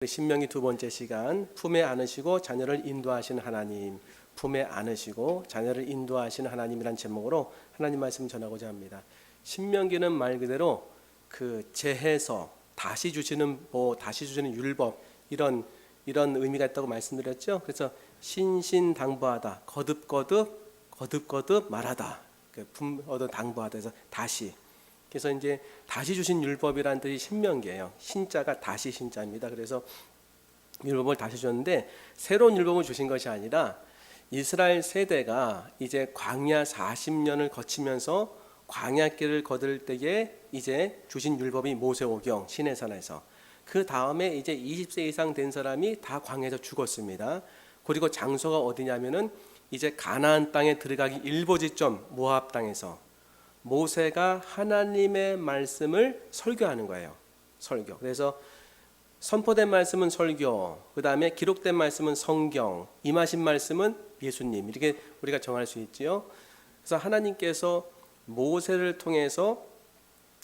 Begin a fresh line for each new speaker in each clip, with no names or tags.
우리 신명기 두 번째 시간, 품에 안으시고 자녀를 인도하시는 하나님, 품에 안으시고 자녀를 인도하시는 하나님이란 제목으로 하나님 말씀 전하고자 합니다. 신명기는 말 그대로 그 재해서 다시 주시는 다시 주시는 율법, 이런 의미가 있다고 말씀드렸죠. 그래서 신신당부하다, 거듭 말하다, 품 얻어 당부하다 해서 다시. 그래서 이제 다시 주신 율법이라는 뜻이 신명기예요. 신자가 다시 신자입니다. 그래서 율법을 다시 주셨는데 새로운 율법을 주신 것이 아니라 이스라엘 세대가 이제 광야 40년을 거치면서 광야길을 거둘 때에 이제 주신 율법이 모세오경 시내산에서, 그 다음에 이제 20세 이상 된 사람이 다 광야에서 죽었습니다. 그리고 장소가 어디냐면은 이제 가나안 땅에 들어가기 일보 직전 모압 땅에서 모세가 하나님의 말씀을 설교하는 거예요. 설교. 그래서 선포된 말씀은 설교, 그 다음에 기록된 말씀은 성경, 임하신 말씀은 예수님, 이렇게 우리가 정할 수 있지요. 그래서 하나님께서 모세를 통해서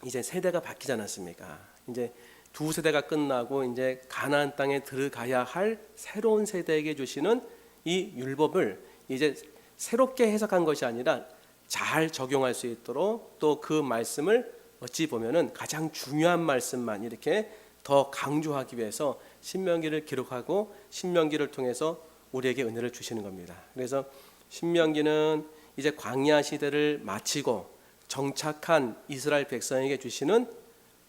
이제 세대가 바뀌지 않았습니까? 이제 두 세대가 끝나고 이제 가나안 땅에 들어가야 할 새로운 세대에게 주시는 이 율법을 이제 새롭게 해석한 것이 아니라 잘 적용할 수 있도록 또 그 말씀을 어찌 보면은 가장 중요한 말씀만 이렇게 더 강조하기 위해서 신명기를 기록하고 신명기를 통해서 우리에게 은혜를 주시는 겁니다. 그래서 신명기는 이제 광야 시대를 마치고 정착한 이스라엘 백성에게 주시는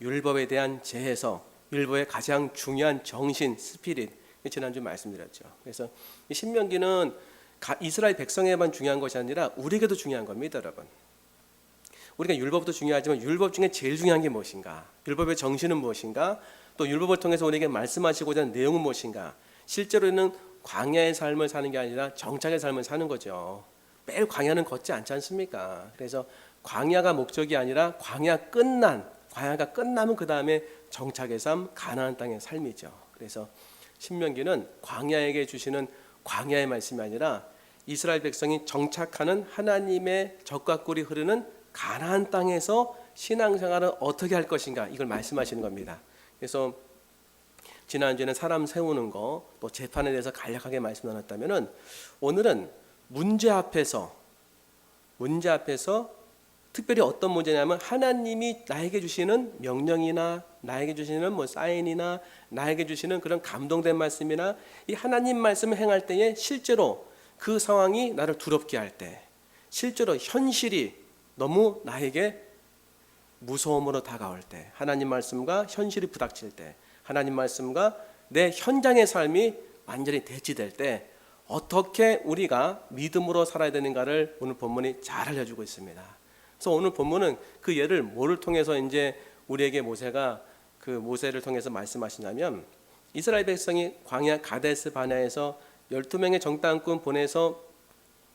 율법에 대한 재해석, 율법의 가장 중요한 정신, 스피릿, 지난주 말씀드렸죠. 그래서 이 신명기는 이스라엘 백성에만 중요한 것이 아니라 우리에게도 중요한 겁니다, 여러분. 우리가 율법도 중요하지만 율법 중에 제일 중요한 게 무엇인가? 율법의 정신은 무엇인가? 또 율법을 통해서 우리에게 말씀하시고자 하는 내용은 무엇인가? 실제로는 광야의 삶을 사는 게 아니라 정착의 삶을 사는 거죠. 매일 광야는 걷지 않지 않습니까? 그래서 광야가 목적이 아니라 광야가 끝나면 그 다음에 정착의 삶, 가나안 땅의 삶이죠. 그래서 신명기는 광야에게 주시는 광야의 말씀이 아니라 이스라엘 백성이 정착하는 하나님의 젖과 꿀이 흐르는 가나안 땅에서 신앙생활을 어떻게 할 것인가, 이걸 말씀하시는 겁니다. 그래서 지난주에는 사람 세우는 거, 또 재판에 대해서 간략하게 말씀 나눴다면은 오늘은 문제 앞에서 특별히 어떤 문제냐면 하나님이 나에게 주시는 명령이나 나에게 주시는 사인이나 나에게 주시는 그런 감동된 말씀이나 이 하나님 말씀을 행할 때에 실제로 그 상황이 나를 두렵게 할 때, 실제로 현실이 너무 나에게 무서움으로 다가올 때, 하나님 말씀과 현실이 부닥칠 때, 하나님 말씀과 내 현장의 삶이 완전히 대치될 때 어떻게 우리가 믿음으로 살아야 되는가를 오늘 본문이 잘 알려주고 있습니다. 그래서 오늘 본문은 그 예를 뭐를 통해서 이제 우리에게 모세를 통해서 말씀하시냐면, 이스라엘 백성이 광야 가데스 바네아에서 12명의 정탐꾼 보내서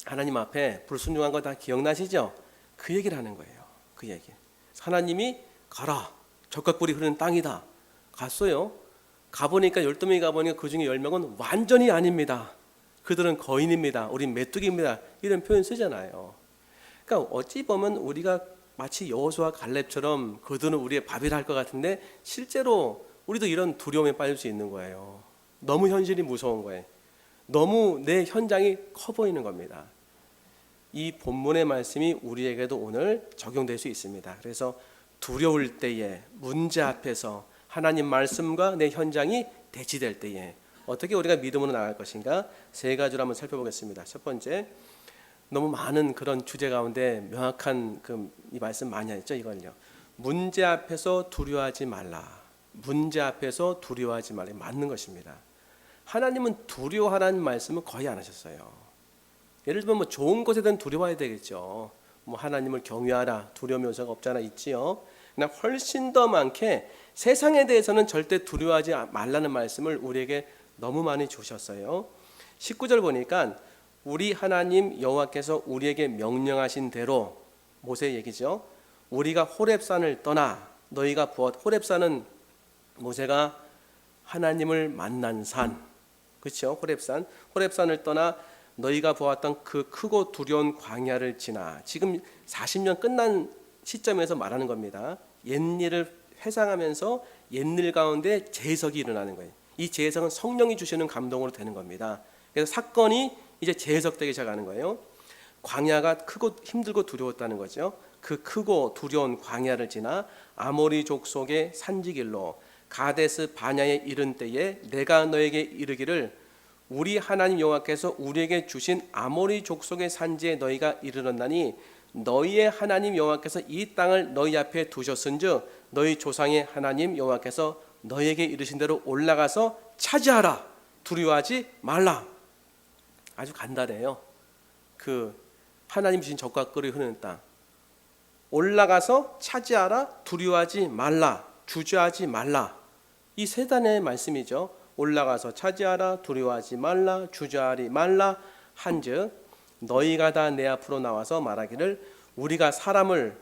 하나님 앞에 불순종한 거 다 기억나시죠? 그 얘기를 하는 거예요. 그 얘기. 하나님이 가라, 젖과 꿀이 흐르는 땅이다. 갔어요. 가보니까 12명이 가보니까 그 중에 10명은 완전히 아닙니다. 그들은 거인입니다. 우린 메뚜기입니다. 이런 표현 쓰잖아요. 그러니까 어찌 보면 우리가 마치 여호수아 갈렙처럼 그들은 우리의 밥이라 할 것 같은데 실제로 우리도 이런 두려움에 빠질 수 있는 거예요. 너무 현실이 무서운 거예요. 너무 내 현장이 커 보이는 겁니다. 이 본문의 말씀이 우리에게도 오늘 적용될 수 있습니다. 그래서 두려울 때에, 문제 앞에서 하나님 말씀과 내 현장이 대치될 때에 어떻게 우리가 믿음으로 나갈 것인가, 세 가지로 한번 살펴보겠습니다. 첫 번째, 너무 많은 그런 주제 가운데 명확한 이 말씀 많이 했죠. 이걸요. 문제 앞에서 두려워하지 말라. 문제 앞에서 두려워하지 말라. 맞는 것입니다. 하나님은 두려워하라는 말씀은 거의 안 하셨어요. 예를 들면 좋은 것에 대한 두려워해야 되겠죠. 하나님을 경외하라, 두려움 요소가 없잖아, 있지요. 그러나 훨씬 더 많게 세상에 대해서는 절대 두려워하지 말라는 말씀을 우리에게 너무 많이 주셨어요. 19절 보니까 우리 하나님 여호와께서 우리에게 명령하신 대로, 모세 얘기죠. 우리가 호렙산을 떠나 너희가 호렙산은 모세가 하나님을 만난 산, 그렇죠? 호렙산을 떠나 너희가 보았던 그 크고 두려운 광야를 지나, 지금 40년 끝난 시점에서 말하는 겁니다. 옛일을 회상하면서 옛일 가운데 재해석이 일어나는 거예요. 이 재해석은 성령이 주시는 감동으로 되는 겁니다. 그래서 사건이 이제 재해석되기 시작하는 거예요. 광야가 크고 힘들고 두려웠다는 거죠. 그 크고 두려운 광야를 지나 아모리 족속의 산지길로 가데스 바냐에 이른 때에 내가 너에게 이르기를 우리 하나님 여호와께서 우리에게 주신 아모리 족속의 산지에 너희가 이르렀나니 너희의 하나님 여호와께서 이 땅을 너희 앞에 두셨은즉 너희 조상의 하나님 여호와께서 너희에게 이르신 대로 올라가서 차지하라. 두려워하지 말라. 아주 간단해요. 그 하나님 주신 젖과 꿀이 흐르는 땅, 올라가서 차지하라. 두려워하지 말라. 주저하지 말라. 이 세 단의 말씀이죠. 올라가서 차지하라. 두려워하지 말라. 주저하지 말라. 한즉 너희가 다 내 앞으로 나와서 말하기를 우리가 사람을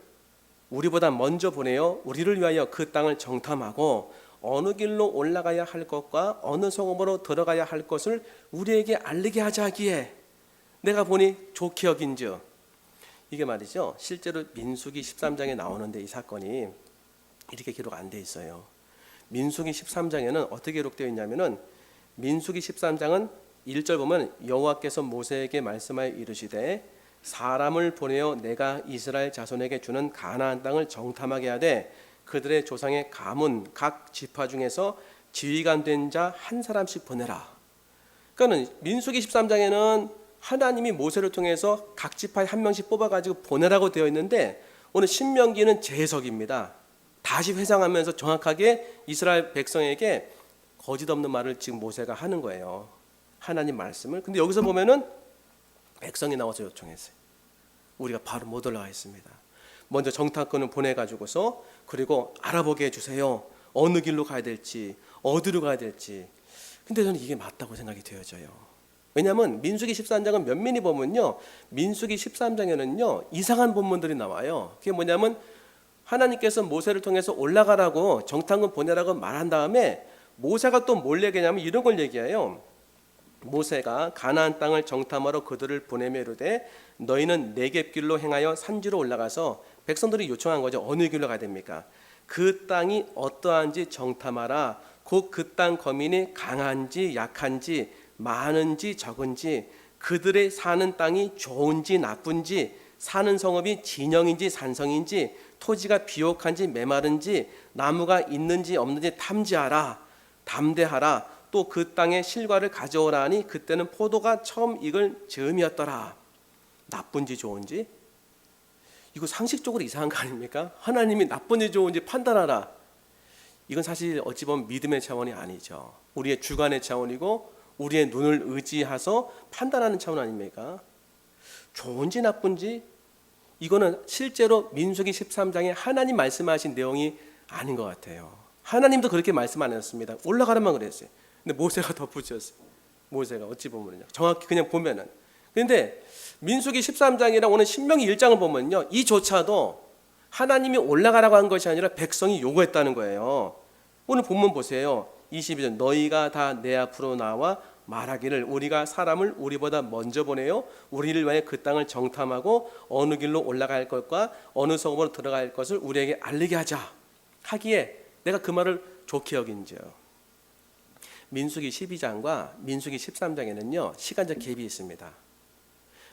우리보다 먼저 보내어 우리를 위하여 그 땅을 정탐하고 어느 길로 올라가야 할 것과 어느 성읍으로 들어가야 할 것을 우리에게 알리게 하자 하기에 내가 보니 좋게 여긴즉. 이게 말이죠. 실제로 민수기 13장에 나오는데 이 사건이 이렇게 기록 안 돼 있어요. 민수기 13장에는 어떻게 기록되어 있냐면은 민수기 13장은 1절 보면 여호와께서 모세에게 말씀하여 이르시되 사람을 보내어 내가 이스라엘 자손에게 주는 가나안 땅을 정탐하게 하되 그들의 조상의 가문 각 지파 중에서 지휘관 된 자 한 사람씩 보내라. 그러니까 민수기 13장에는 하나님이 모세를 통해서 각 지파에 한 명씩 뽑아가지고 보내라고 되어 있는데 오늘 신명기는 재해석입니다. 다시 회상하면서 정확하게 이스라엘 백성에게 거짓 없는 말을 지금 모세가 하는 거예요. 하나님 말씀을. 근데 여기서 보면은 백성이 나와서 요청했어요. 우리가 바로 못 올라가 있습니다. 먼저 정탐꾼을 보내가지고서 그리고 알아보게 해주세요. 어느 길로 가야 될지, 어디로 가야 될지. 근데 저는 이게 맞다고 생각이 되어져요. 왜냐하면 민수기 13장은 면밀히 보면요, 민수기 13장에는요 이상한 본문들이 나와요. 그게 뭐냐면 하나님께서 모세를 통해서 올라가라고 정탐꾼 보내라고 말한 다음에 모세가 또 뭘 얘기하냐면 이런 걸 얘기해요. 모세가 가나안 땅을 정탐하러 그들을 보내며 이르되 너희는 네겝길로 행하여 산지로 올라가서 백성들이 요청한 거죠. 어느 길로 가야 됩니까? 그 땅이 어떠한지 정탐하라. 곧 그 땅 거민이 강한지 약한지 많은지 적은지 그들의 사는 땅이 좋은지 나쁜지 사는 성읍이 진영인지 산성인지 토지가 비옥한지 메마른지 나무가 있는지 없는지 탐지하라. 담대하라. 또 그 땅의 실과를 가져오라 하니 그때는 포도가 처음 익을 즈음이었더라. 나쁜지 좋은지? 이거 상식적으로 이상한 거 아닙니까? 하나님이 나쁜지 좋은지 판단하라. 이건 사실 어찌 보면 믿음의 차원이 아니죠. 우리의 주관의 차원이고 우리의 눈을 의지해서 판단하는 차원 아닙니까? 좋은지 나쁜지? 이거는 실제로 민수기 13장에 하나님 말씀하신 내용이 아닌 것 같아요. 하나님도 그렇게 말씀 안 했습니다. 올라가라만 그랬어요. 근데 모세가 덧붙였어요. 모세가 어찌 보면요, 정확히 그냥 보면은. 그런데 민수기 13장이랑 오늘 신명기 1장을 보면요, 이조차도 하나님이 올라가라고 한 것이 아니라 백성이 요구했다는 거예요. 오늘 본문 보세요. 22절 너희가 다 내 앞으로 나와 말하기를 우리가 사람을 우리보다 먼저 보내요 우리를 위하여 그 땅을 정탐하고 어느 길로 올라갈 것과 어느 성읍으로 들어갈 것을 우리에게 알리게 하자 하기에 내가 그 말을 좋게 여긴지요. 민수기 12장과 민수기 13장에는요 시간적 갭이 있습니다.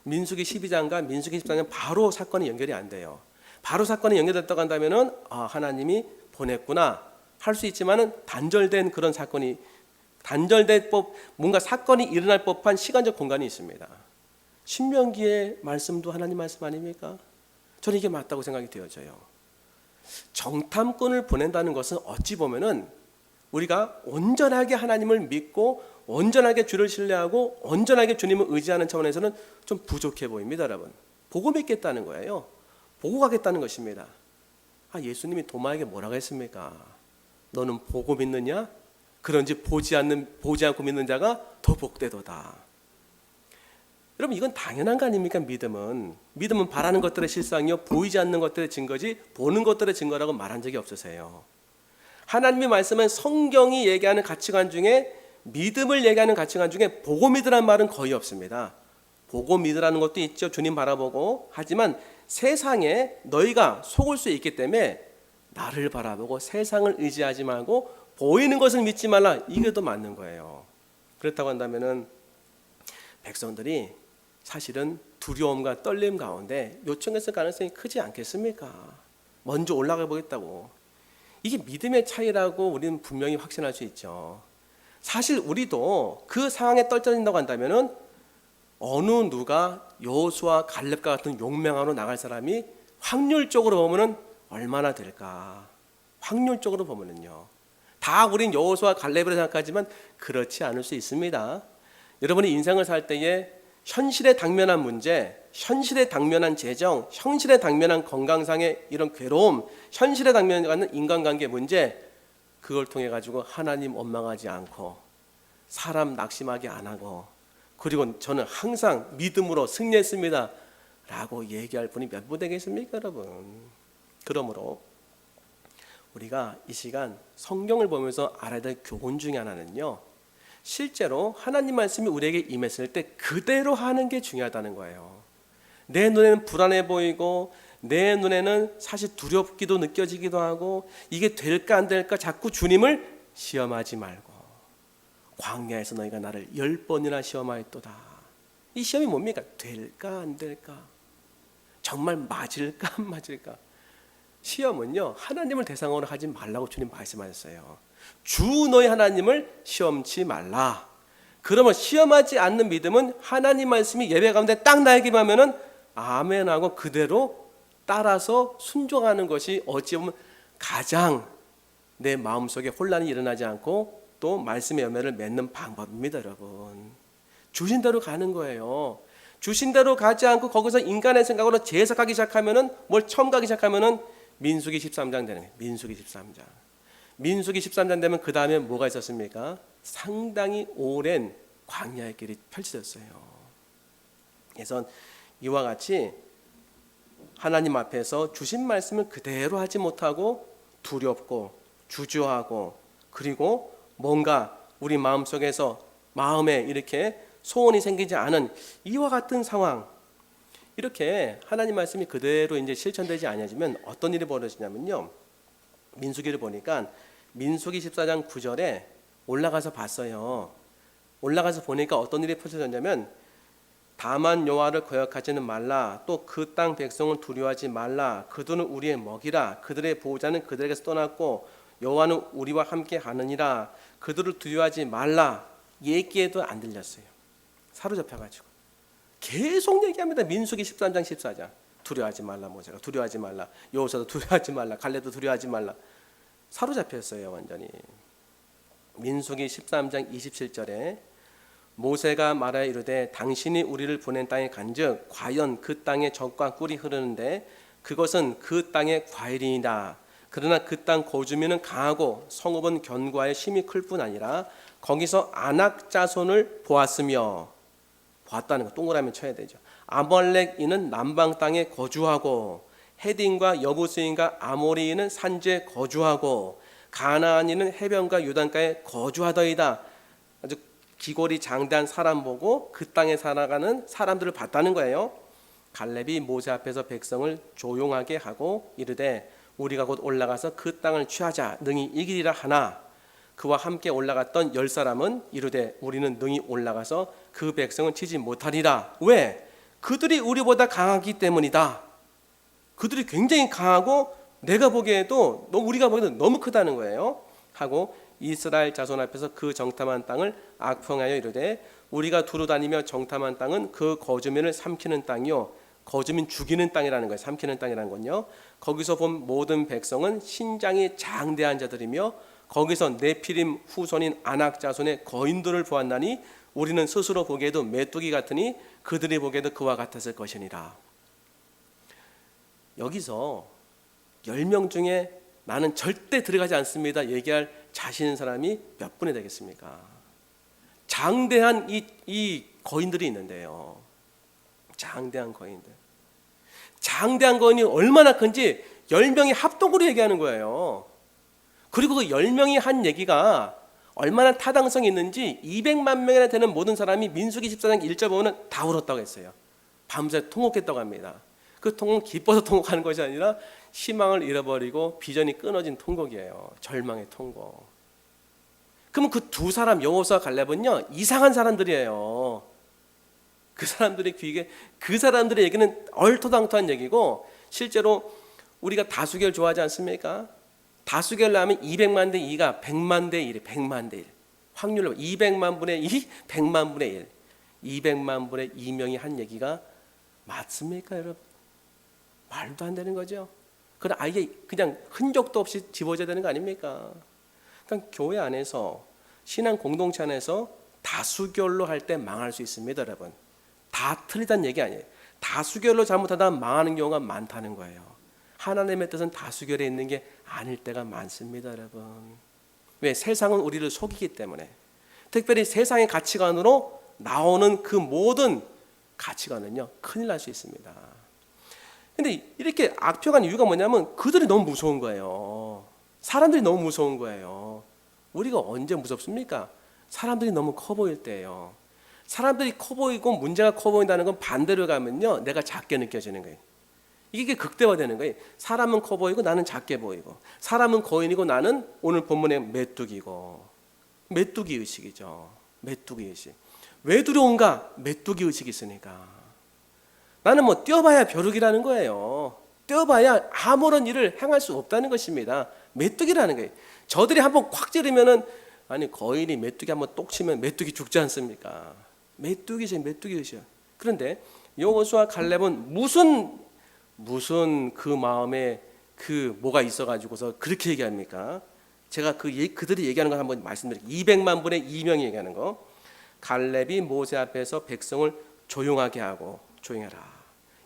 민수기 12장과 민수기 13장은 바로 사건이 연결이 안 돼요. 바로 사건이 연결됐다고 한다면은 하나님이 보냈구나 할 수 있지만은 단절된 그런 사건이 단절된 뭔가 사건이 일어날 법한 시간적 공간이 있습니다. 신명기의 말씀도 하나님 말씀 아닙니까? 저는 이게 맞다고 생각이 되어져요. 정탐꾼을 보낸다는 것은 어찌 보면은 우리가 온전하게 하나님을 믿고 온전하게 주를 신뢰하고 온전하게 주님을 의지하는 차원에서는 좀 부족해 보입니다, 여러분. 보고 믿겠다는 거예요. 보고 가겠다는 것입니다. 예수님이 도마에게 뭐라고 했습니까? 너는 보고 믿느냐? 그런지 보지 않고 믿는 자가 더 복되도다. 여러분 이건 당연한 거 아닙니까? 믿음은 바라는 것들의 실상이요 보이지 않는 것들의 증거지 보는 것들의 증거라고 말한 적이 없으세요. 하나님의 말씀은 성경이 얘기하는 가치관 중에 믿음을 얘기하는 가치관 중에 보고 믿으라는 말은 거의 없습니다. 보고 믿으라는 것도 있죠. 주님 바라보고. 하지만 세상에 너희가 속을 수 있기 때문에 나를 바라보고 세상을 의지하지 말고 보이는 것을 믿지 말라. 이게 더 맞는 거예요. 그렇다고 한다면은 백성들이 사실은 두려움과 떨림 가운데 요청했을 가능성이 크지 않겠습니까? 먼저 올라가 보겠다고. 이게 믿음의 차이라고 우리는 분명히 확신할 수 있죠. 사실 우리도 그 상황에 떨쳐진다고 한다면은 어느 누가 여호수아 갈렙과 같은 용맹함으로 나갈 사람이 확률적으로 보면은 얼마나 될까? 확률적으로 보면은요. 다 우린 여호수아 갈렙으로 생각하지만 그렇지 않을 수 있습니다. 여러분이 인생을 살 때에 현실에 당면한 문제, 현실에 당면한 재정, 현실에 당면한 건강상의 이런 괴로움, 현실에 당면한 인간관계 문제, 그걸 통해 가지고 하나님 원망하지 않고 사람 낙심하게 안 하고, 그리고 저는 항상 믿음으로 승리했습니다 라고 얘기할 분이 몇 분 되겠습니까, 여러분? 그러므로 우리가 이 시간 성경을 보면서 알아야 될 교훈 중에 하나는요, 실제로 하나님 말씀이 우리에게 임했을 때 그대로 하는 게 중요하다는 거예요. 내 눈에는 불안해 보이고 내 눈에는 사실 두렵기도 느껴지기도 하고 이게 될까 안 될까 자꾸 주님을 시험하지 말고, 광야에서 너희가 나를 10번이나 시험하였도다. 이 시험이 뭡니까? 될까 안 될까? 정말 맞을까 안 맞을까? 시험은요, 하나님을 대상으로 하지 말라고 주님 말씀하셨어요. 주 너희 하나님을 시험치 말라. 그러면 시험하지 않는 믿음은 하나님 말씀이 예배 가운데 딱 나에게 하면은 아멘하고 그대로 따라서 순종하는 것이 어찌 보면 가장 내 마음속에 혼란이 일어나지 않고 또 말씀의 열매를 맺는 방법입니다, 여러분. 주신 대로 가는 거예요. 주신 대로 가지 않고 거기서 인간의 생각으로 재해석하기 시작하면은, 뭘 처음 가기 시작하면은 민수기 13장 되는 거예요. 민수기 13장. 민수기 13장 되면 그 다음에 뭐가 있었습니까? 상당히 오랜 광야의 길이 펼쳐졌어요. 그래서 이와 같이 하나님 앞에서 주신 말씀을 그대로 하지 못하고 두렵고 주저하고, 그리고 뭔가 우리 마음속에서 마음에 이렇게 소원이 생기지 않은 이와 같은 상황, 이렇게 하나님 말씀이 그대로 이제 실천되지 않아지면 어떤 일이 벌어지냐면요, 민수기를 보니까 민수기 14장 9절에 올라가서 봤어요. 올라가서 보니까 어떤 일이 펼쳐졌냐면, 다만 여호와를 거역하지는 말라, 또 그 땅 백성을 두려워하지 말라, 그들은 우리의 먹이라, 그들의 보호자는 그들에게서 떠났고 여호와는 우리와 함께 하느니라, 그들을 두려워하지 말라. 얘기해도 안 들렸어요. 사로잡혀가지고 계속 얘기합니다. 민수기 13장 14장 두려워하지 말라, 모세가 두려워하지 말라, 여호수아도 두려워하지 말라, 갈렙도 두려워하지 말라. 사로잡혔어요, 완전히. 민수기 13장 27절에 모세가 말하여 이르되 당신이 우리를 보낸 땅에 간즉 과연 그 땅에 젖과 꿀이 흐르는데 그것은 그 땅의 과일이니이다. 그러나 그 땅 거주민은 강하고 성읍은 견고하여 힘이 클 뿐 아니라 거기서 아낙 자손을 보았으며, 보았다는 거 동그라미 쳐야 되죠. 아말렉인은 남방 땅에 거주하고 헤딘과 여부스인과 아모리인은 산지에 거주하고 가나안인은 해변과 요단가에 거주하더이다. 아주 기골이 장대한 사람 보고 그 땅에 살아가는 사람들을 봤다는 거예요. 갈렙이 모세 앞에서 백성을 조용하게 하고 이르되 우리가 곧 올라가서 그 땅을 취하자 능히 이기리라 하나, 그와 함께 올라갔던 10사람은 이르되 우리는 능히 올라가서 그 백성을 치지 못하리라. 왜? 그들이 우리보다 강하기 때문이다. 그들이 굉장히 강하고 내가 보기에도 우리가 보기에도 너무 크다는 거예요. 하고 이스라엘 자손 앞에서 그 정탐한 땅을 악평하여 이르되 우리가 두루 다니며 정탐한 땅은 그 거주민을 삼키는 땅이요, 거주민 죽이는 땅이라는 거예요. 삼키는 땅이라는 건요, 거기서 본 모든 백성은 신장이 장대한 자들이며 거기서 네피림 후손인 아낙 자손의 거인들을 보았나니 우리는 스스로 보기에도 메뚜기 같으니 그들이 보기에도 그와 같았을 것이니라. 여기서 10명 중에 나는 절대 들어가지 않습니다 얘기할 자신 있는 사람이 몇 분이 되겠습니까? 장대한 이 거인들이 있는데요, 장대한 거인들. 장대한 거인이 얼마나 큰지 10명이 합동으로 얘기하는 거예요. 그리고 그 10명이 한 얘기가 얼마나 타당성이 있는지 200만 명이나 되는 모든 사람이 민수기 14장 1절 보면 다 울었다고 했어요. 밤새 통곡했다고 합니다. 그 통곡은 기뻐서 통곡하는 것이 아니라 희망을 잃어버리고 비전이 끊어진 통곡이에요. 절망의 통곡. 그러면 그 두 사람 여호수아 갈렙은요 이상한 사람들이에요. 그 사람들의 귀에 그 사람들의 얘기는 얼토당토한 얘기고, 실제로 우리가 다수결 좋아하지 않습니까? 다수결로 하면 200만 대 2가 100만 대 1이 100만 대 1. 확률로 200만 분의 2, 100만 분의 1. 200만 분의 2명이 한 얘기가 맞습니까, 여러분? 말도 안 되는 거죠. 그럼 아예 그냥 흔적도 없이 집어져야 되는 거 아닙니까? 그러니까 교회 안에서, 신앙 공동체 안에서 다수결로 할 때 망할 수 있습니다, 여러분. 다 틀리다는 얘기 아니에요. 다수결로 잘못하다 망하는 경우가 많다는 거예요. 하나님의 뜻은 다수결에 있는 게 아닐 때가 많습니다, 여러분. 왜? 세상은 우리를 속이기 때문에. 특별히 세상의 가치관으로 나오는 그 모든 가치관은요 큰일 날 수 있습니다. 근데 이렇게 악평한 이유가 뭐냐면 그들이 너무 무서운 거예요. 사람들이 너무 무서운 거예요. 우리가 언제 무섭습니까? 사람들이 너무 커 보일 때예요. 사람들이 커 보이고 문제가 커 보인다는 건 반대로 가면요 내가 작게 느껴지는 거예요. 이게 극대화되는 거예요. 사람은 커 보이고 나는 작게 보이고, 사람은 거인이고 나는 오늘 본문에 메뚜기고. 메뚜기 의식이죠. 메뚜기 의식. 왜 두려운가? 메뚜기 의식이 있으니까. 나는 뭐 뛰어봐야 벼룩이라는 거예요. 뛰어봐야 아무런 일을 행할 수 없다는 것입니다. 메뚜기라는 거예요. 저들이 한번 콱 찌르면은, 아니 거인이 메뚜기 한번 똑 치면 메뚜기 죽지 않습니까? 메뚜기죠, 메뚜기 의식. 그런데 여호수아 갈렙은 무슨 그 마음에 그 뭐가 있어가지고서 그렇게 얘기합니까? 제가 그들이 얘기하는 거 한번 말씀드릴게요. 200만 분의 2명이 얘기하는 거. 갈렙이 모세 앞에서 백성을 조용하게 하고, 조용해라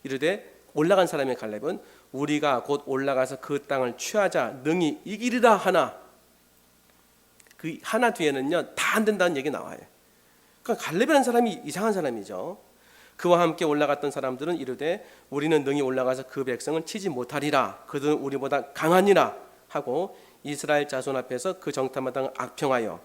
이르되, 올라간 사람의 갈렙은 우리가 곧 올라가서 그 땅을 취하자 능히 이기리라 하나. 그 하나 뒤에는요 다 안 된다는 얘기 나와요. 그러니까 갈렙이라는 사람이 이상한 사람이죠. 그와 함께 올라갔던 사람들은 이르되 우리는 능히 올라가서 그 백성을 치지 못하리라. 그들은 우리보다 강하니라 하고 이스라엘 자손 앞에서 그 정탐마당을 악평하여.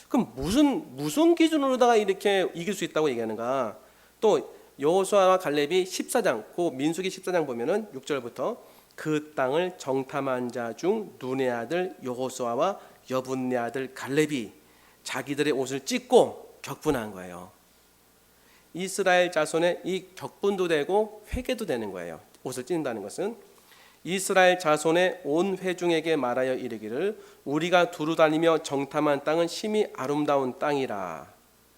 그럼 무슨 기준으로다가 이렇게 이길 수 있다고 얘기하는가? 또 여호수아와 갈렙이 14장, 그 민수기 14장 보면은 6절부터 그 땅을 정탐한 자 중 눈의 아들 여호수아와 여분네 아들 갈렙이 자기들의 옷을 찢고 격분한 거예요. 이스라엘 자손의 이 격분도 되고 회개도 되는 거예요. 옷을 찢는다는 것은 이스라엘 자손의 온 회중에게 말하여 이르기를 우리가 두루 다니며 정탐한 땅은 심히 아름다운 땅이라.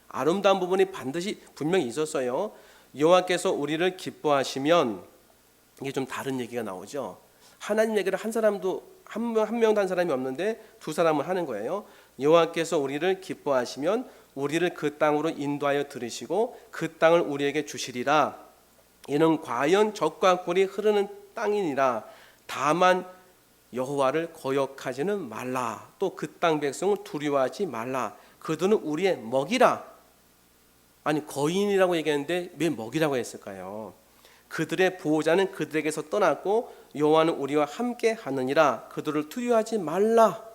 아름다운 부분이 반드시 분명히 있었어요. 여호와께서 우리를 기뻐하시면, 이게 좀 다른 얘기가 나오죠. 하나님 얘기를 한 사람도 한 명도 한 사람이 없는데 두 사람을 하는 거예요. 여호와께서 우리를 기뻐하시면 우리를 그 땅으로 인도하여 들으시고 그 땅을 우리에게 주시리라. 이는 과연 젖과 꿀이 흐르는 땅이니라. 다만 여호와를 거역하지는 말라. 또 그 땅 백성을 두려워하지 말라. 그들은 우리의 먹이라. 아니 거인이라고 얘기했는데 왜 먹이라고 했을까요? 그들의 보호자는 그들에게서 떠났고 여호와는 우리와 함께 하느니라. 그들을 두려워하지 말라.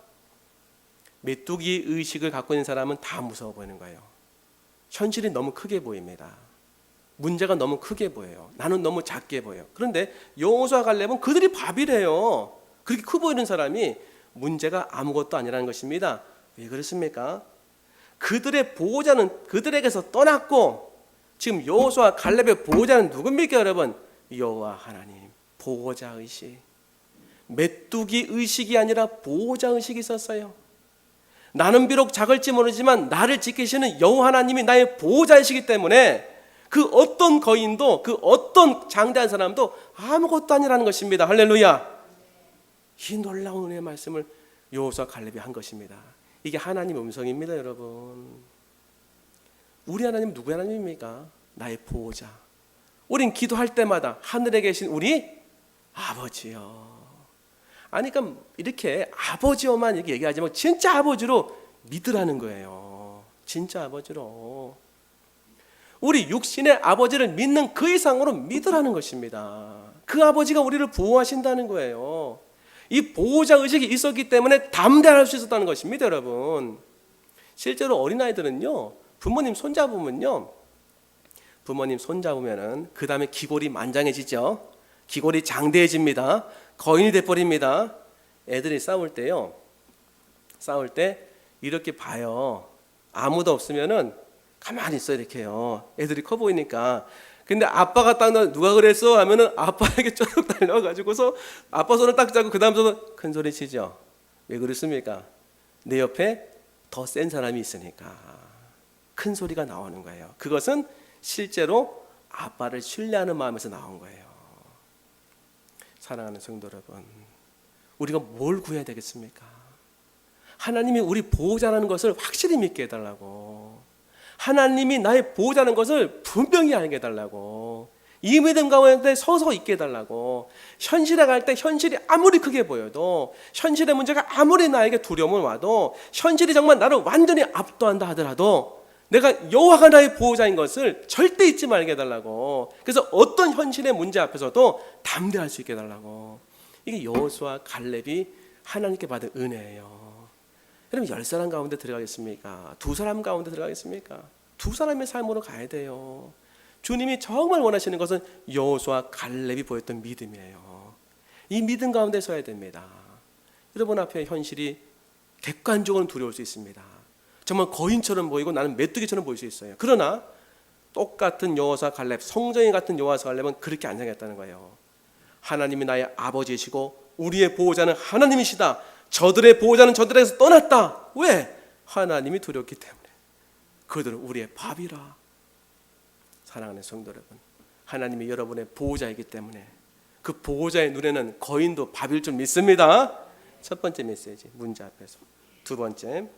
메뚜기 의식을 갖고 있는 사람은 다 무서워 보이는 거예요. 현실이 너무 크게 보입니다. 문제가 너무 크게 보여요. 나는 너무 작게 보여요. 그런데 여호수아 갈렙은 그들이 밥이래요. 그렇게 커 보이는 사람이 문제가 아무것도 아니라는 것입니다. 왜 그렇습니까? 그들의 보호자는 그들에게서 떠났고, 지금 여호수아 갈렙의 보호자는 누굽니까, 여러분? 여호와 하나님. 보호자 의식. 메뚜기 의식이 아니라 보호자 의식이 있었어요. 나는 비록 작을지 모르지만 나를 지키시는 여호와 하나님이 나의 보호자이시기 때문에 그 어떤 거인도, 그 어떤 장대한 사람도 아무것도 아니라는 것입니다. 할렐루야. 이 놀라운 은혜의 말씀을 여호수아 갈렙이 한 것입니다. 이게 하나님의 음성입니다, 여러분. 우리 하나님 누구의 하나님입니까? 나의 보호자. 우린 기도할 때마다 하늘에 계신 우리 아버지요. 아니 그러니까 이렇게 아버지요만 이렇게 얘기하지 말고 진짜 아버지로 믿으라는 거예요. 진짜 아버지로. 우리 육신의 아버지를 믿는 그 이상으로 믿으라는 것입니다. 그 아버지가 우리를 보호하신다는 거예요. 이 보호자 의식이 있었기 때문에 담대할 수 있었다는 것입니다, 여러분. 실제로 어린아이들은요, 부모님 손잡으면요, 부모님 손잡으면은 그 다음에 기골이 만장해지죠. 기골이 장대해집니다. 거인이 돼버립니다. 애들이 싸울 때요, 싸울 때 이렇게 봐요. 아무도 없으면은 가만히 있어 이렇게요. 애들이 커 보이니까. 근데 아빠가 딱 누가 그랬어 하면은 아빠에게 쭉 달려가지고서 아빠 손을 딱 잡고 그 다음부터 큰 소리 치죠. 왜 그렇습니까? 내 옆에 더 센 사람이 있으니까 큰 소리가 나오는 거예요. 그것은 실제로 아빠를 신뢰하는 마음에서 나온 거예요. 사랑하는 성도 여러분, 우리가 뭘 구해야 되겠습니까? 하나님이 우리 보호자라는 것을 확실히 믿게 해달라고, 하나님이 나의 보호자라는 것을 분명히 알게 해달라고, 이 믿음 가운데 서서 있게 해달라고. 현실에 갈 때 현실이 아무리 크게 보여도, 현실의 문제가 아무리 나에게 두려움을 와도, 현실이 정말 나를 완전히 압도한다 하더라도 내가 여호와가 나의 보호자인 것을 절대 잊지 말게 해달라고. 그래서 어떤 현실의 문제 앞에서도 담대할 수 있게 해달라고. 이게 여호수아 갈렙이 하나님께 받은 은혜예요. 그럼 10사람 가운데 들어가겠습니까? 2사람 가운데 들어가겠습니까? 2사람의 삶으로 가야 돼요. 주님이 정말 원하시는 것은 여호수아 갈렙이 보였던 믿음이에요. 이 믿음 가운데 서야 됩니다. 여러분 앞에 현실이 객관적으로 두려울 수 있습니다. 정말 거인처럼 보이고 나는 메뚜기처럼 보일 수 있어요. 그러나 똑같은 여호수아 갈렙, 성정이 같은 여호수아 갈렙은 그렇게 안 생겼다는 거예요. 하나님이 나의 아버지이시고 우리의 보호자는 하나님이시다. 저들의 보호자는 저들에게서 떠났다. 왜? 하나님이 두렵기 때문에. 그들은 우리의 밥이라. 사랑하는 성도 여러분, 하나님이 여러분의 보호자이기 때문에 그 보호자의 눈에는 거인도 밥일 줄 믿습니다. 첫 번째 메시지, 문제 앞에서. 두 번째,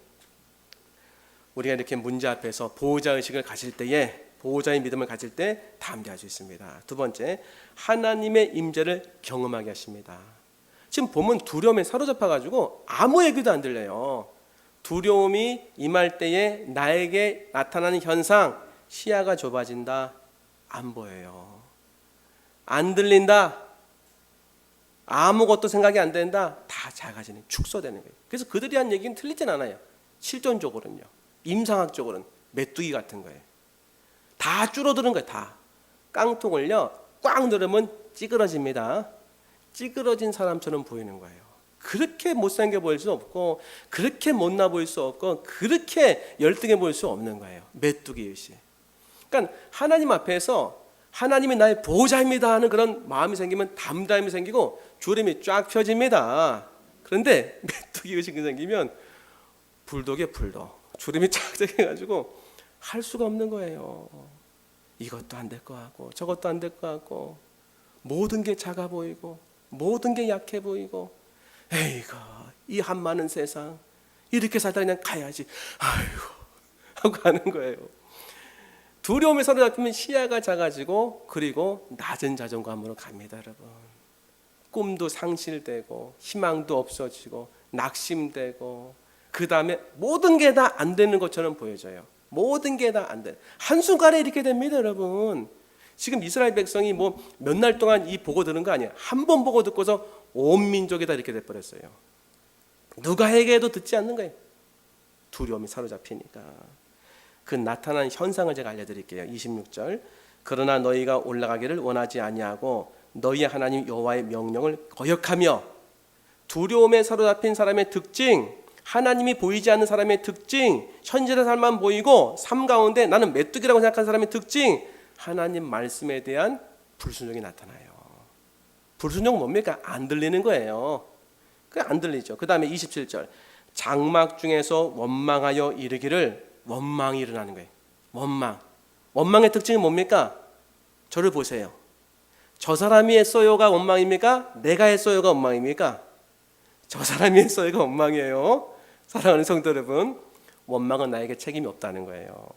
우리가 이렇게 문제 앞에서 보호자의식을 가질 때에, 보호자의 믿음을 가질 때 담대할 수 있습니다. 두 번째, 하나님의 임재를 경험하게 하십니다. 지금 보면 두려움에 사로잡혀가지고 아무 얘기도 안 들려요. 두려움이 임할 때에 나에게 나타나는 현상, 시야가 좁아진다, 안 보여요. 안 들린다, 아무것도 생각이 안 된다, 다 작아지는, 축소되는 거예요. 그래서 그들이 한 얘기는 틀리진 않아요. 실존적으로는요, 임상학적으로는 메뚜기 같은 거예요. 다 줄어드는 거예요. 다 깡통을요 꽉 누르면 찌그러집니다. 찌그러진 사람처럼 보이는 거예요. 그렇게 못생겨 보일 수 없고, 그렇게 못나 보일 수 없고, 그렇게 열등해 보일 수 없는 거예요. 메뚜기의식. 그러니까 하나님 앞에서 하나님이 나의 보호자입니다 하는 그런 마음이 생기면 담대함이 생기고 주름이 쫙 펴집니다. 그런데 메뚜기의식이 생기면 불독이에요. 불독. 주름이 쫙 생겨가지고 할 수가 없는 거예요. 이것도 안 될 것 같고 저것도 안 될 것 같고, 모든 게 작아 보이고 모든 게 약해 보이고, 에이구 이 한 많은 세상 이렇게 살다 그냥 가야지 아이고 하고 가는 거예요. 두려움에 사로잡히면 시야가 작아지고, 그리고 낮은 자존감으로 갑니다. 여러분, 꿈도 상실되고 희망도 없어지고 낙심되고, 그 다음에 모든 게 다 안 되는 것처럼 보여져요. 모든 게 다 안 돼. 한순간에 이렇게 됩니다. 여러분, 지금 이스라엘 백성이 뭐 몇 날 동안 이 보고 들은 거 아니에요. 한 번 보고 듣고서 온 민족이 다 이렇게 돼버렸어요. 누가 얘기해도 듣지 않는 거예요. 두려움이 사로잡히니까. 그 나타난 현상을 제가 알려드릴게요. 26절, 그러나 너희가 올라가기를 원하지 아니하고 너희 하나님 여호와의 명령을 거역하며. 두려움에 사로잡힌 사람의 특징, 하나님이 보이지 않는 사람의 특징, 현실의 삶만 보이고 삶 가운데 나는 메뚜기라고 생각하는 사람의 특징, 하나님 말씀에 대한 불순종이 나타나요. 불순종은 뭡니까? 안 들리는 거예요. 그게 안 들리죠. 그 다음에 27절, 장막 중에서 원망하여 이르기를. 원망이 일어나는 거예요. 원망의 특징은 뭡니까? 저를 보세요. 저 사람이 했어요가 원망입니까? 내가 했어요가 원망입니까? 저 사람이 했어요가 원망이에요. 사랑하는 성도 여러분, 원망은 나에게 책임이 없다는 거예요.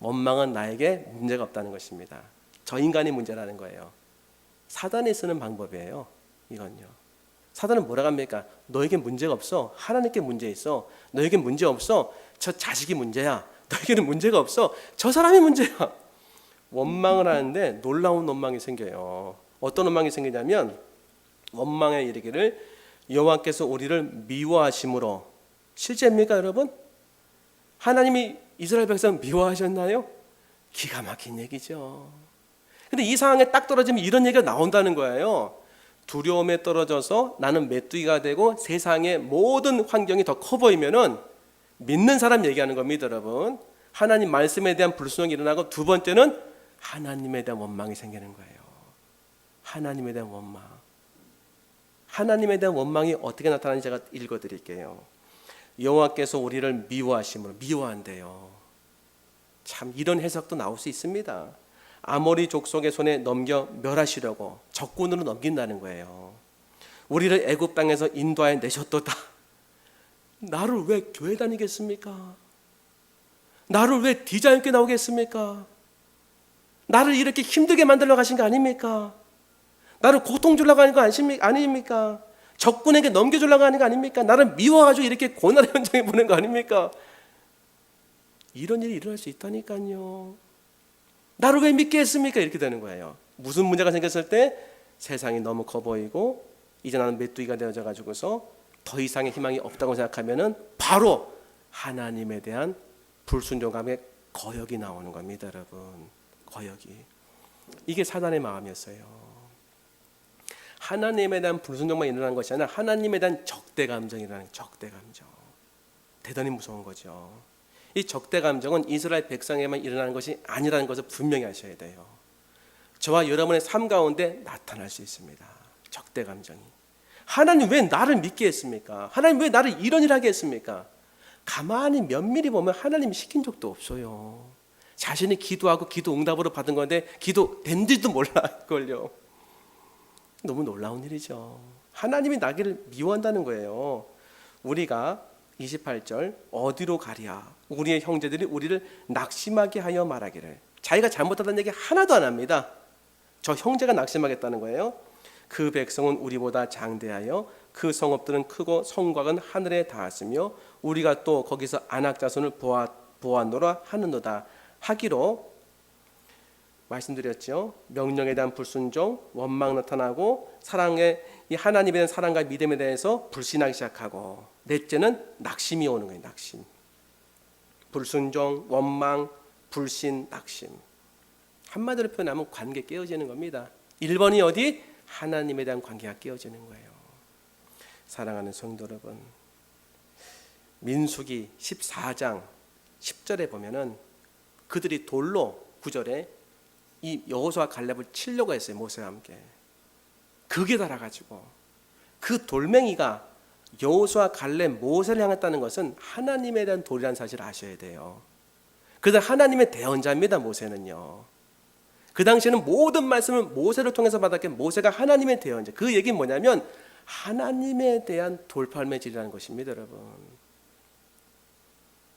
원망은 나에게 문제가 없다는 것입니다. 저 인간이 문제라는 거예요. 사단이 쓰는 방법이에요. 이건요, 사단은 뭐라고 합니까? 너에게 문제가 없어. 하나님께 문제 있어. 너에게 문제 없어. 저 자식이 문제야. 너에게는 문제가 없어. 저 사람이 문제야. 원망을 하는데 놀라운 원망이 생겨요. 어떤 원망이 생기냐면, 원망에 이르기를 여호와께서 우리를 미워하심으로. 실제입니까 여러분? 하나님이 이스라엘 백성 미워하셨나요? 기가 막힌 얘기죠. 근데 이 상황에 딱 떨어지면 이런 얘기가 나온다는 거예요. 두려움에 떨어져서 나는 메뚜기가 되고 세상의 모든 환경이 더 커 보이면은 믿는 사람 얘기하는 겁니다, 여러분. 하나님 말씀에 대한 불순종이 일어나고, 두 번째는 하나님에 대한 원망이 생기는 거예요. 하나님에 대한 원망. 하나님에 대한 원망이 어떻게 나타나는지 제가 읽어드릴게요. 여호와께서 우리를 미워하심으로, 미워한대요. 참 이런 해석도 나올 수 있습니다. 아모리 족속의 손에 넘겨 멸하시려고 적군으로 넘긴다는 거예요. 우리를 애굽 땅에서 인도하여 내셨도다. 나를 왜 교회 다니겠습니까? 나를 왜 디자인께 나오겠습니까? 나를 이렇게 힘들게 만들러 가신 거 아닙니까? 나를 고통 주려고 하는 거 아닙니까? 적군에게 넘겨주려고 하는 거 아닙니까? 나를 미워가지고 이렇게 고난의 현장에 보낸 거 아닙니까? 이런 일이 일어날 수 있다니까요. 나를 왜 믿게 했습니까? 이렇게 되는 거예요. 무슨 문제가 생겼을 때 세상이 너무 커 보이고 이제 나는 메뚜기가 되어져 가지고서 더 이상의 희망이 없다고 생각하면은 바로 하나님에 대한 불순종감의 거역이 나오는 겁니다, 여러분. 거역이. 이게 사단의 마음이었어요. 하나님에 대한 불순종만 일어난 것이 아니라 하나님에 대한 적대 감정이라는, 적대 감정. 대단히 무서운 거죠. 이 적대 감정은 이스라엘 백성에만 일어나는 것이 아니라는 것을 분명히 아셔야 돼요. 저와 여러분의 삶 가운데 나타날 수 있습니다. 적대 감정이. 하나님 왜 나를 믿게 했습니까? 하나님 왜 나를 이런 일 하게 했습니까? 가만히 면밀히 보면 하나님이 시킨 적도 없어요. 자신이 기도하고 기도 응답으로 받은 건데 기도 된지도 몰랄걸요. 너무 놀라운 일이죠. 하나님이 나를 미워한다는 거예요. 우리가 28절 어디로 가랴? 우리의 형제들이 우리를 낙심하게 하여 말하기를. 자기가 잘못하다는 얘기 하나도 안 합니다. 저 형제가 낙심하겠다는 거예요. 그 백성은 우리보다 장대하여 그 성읍들은 크고 성곽은 하늘에 닿았으며 우리가 또 거기서 안악 자손을 보았노라 하는도다 하기로 말씀드렸죠. 명령에 대한 불순종, 원망 나타나고 사랑의 이 하나님에 대한 사랑과 믿음에 대해서 불신하기 시작하고, 넷째는 낙심이 오는 거예요. 낙심. 불순종, 원망, 불신, 낙심. 한마디로 표현하면 관계 깨어지는 겁니다. 1번이 어디? 하나님에 대한 관계가 깨어지는 거예요. 사랑하는 성도 여러분, 민수기 14장 10절에 보면은 그들이 돌로 9절에 이 여호수아 갈렙을 치려고 했어요. 모세와 함께. 극에 달아가지고 그 돌멩이가 여호수아 갈렙 모세를 향했다는 것은 하나님에 대한 돌이라는 사실을 아셔야 돼요. 그래서 하나님의 대언자입니다. 모세는요. 그 당시에는 모든 말씀을 모세를 통해서 받았기에 모세가 하나님의 대언자. 그 얘기는 뭐냐면 하나님에 대한 돌팔매질이라는 것입니다. 여러분,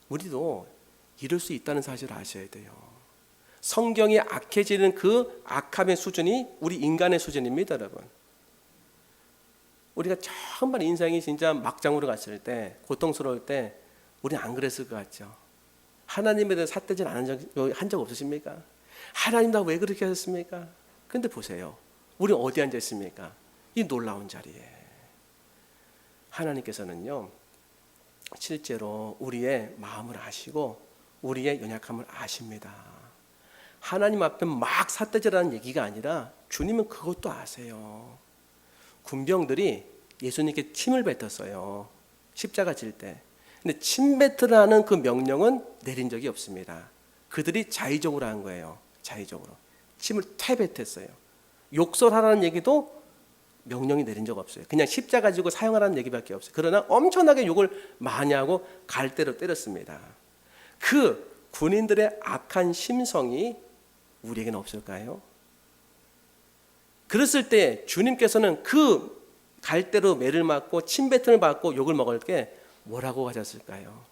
우리도 이럴 수 있다는 사실을 아셔야 돼요. 성경이 악해지는 그 악함의 수준이 우리 인간의 수준입니다. 여러분, 우리가 정말 인생이 진짜 막장으로 갔을 때, 고통스러울 때 우리는 안 그랬을 것 같죠. 하나님에 대해 삿대질 한 적 없으십니까? 하나님 나 왜 그렇게 하셨습니까? 근데 보세요, 우리 어디 앉아 있습니까? 이 놀라운 자리에. 하나님께서는요, 실제로 우리의 마음을 아시고 우리의 연약함을 아십니다. 하나님 앞에 막 삿대질하는 얘기가 아니라 주님은 그것도 아세요. 군병들이 예수님께 침을 뱉었어요. 십자가 질 때. 근데 침 뱉으라는 그 명령은 내린 적이 없습니다. 그들이 자의적으로 한 거예요. 자의적으로 침을 퇴뱉었어요. 욕설하라는 얘기도 명령이 내린 적 없어요. 그냥 십자가 지고 사용하라는 얘기밖에 없어요. 그러나 엄청나게 욕을 많이 하고 갈대로 때렸습니다. 그 군인들의 악한 심성이 우리에게는 없을까요? 그랬을 때 주님께서는 그 갈대로 매를 맞고 침뱉음을 받고 욕을 먹을 때 뭐라고 하셨을까요?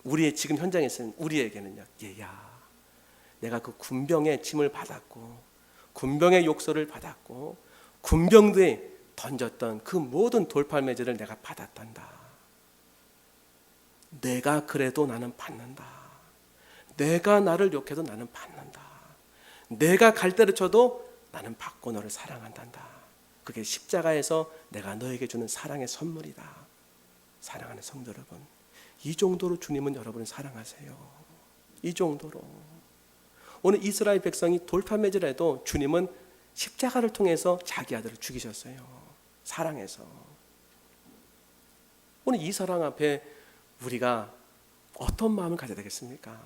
우리의 지금 현장에 있는 우리에게는요, 얘야, 내가 그 군병의 침을 받았고 군병의 욕설을 받았고 군병들이 던졌던 그 모든 돌팔매질을 내가 받았단다. 내가 그래도 나는 받는다. 내가 나를 욕해도 나는 받는다. 내가 갈대를 쳐도 나는 받고 너를 사랑한단다. 그게 십자가에서 내가 너에게 주는 사랑의 선물이다. 사랑하는 성도 여러분, 이 정도로 주님은 여러분을 사랑하세요. 이 정도로. 오늘 이스라엘 백성이 돌팔매질해도 주님은 십자가를 통해서 자기 아들을 죽이셨어요. 사랑해서. 오늘 이 사랑 앞에 우리가 어떤 마음을 가져야 되겠습니까?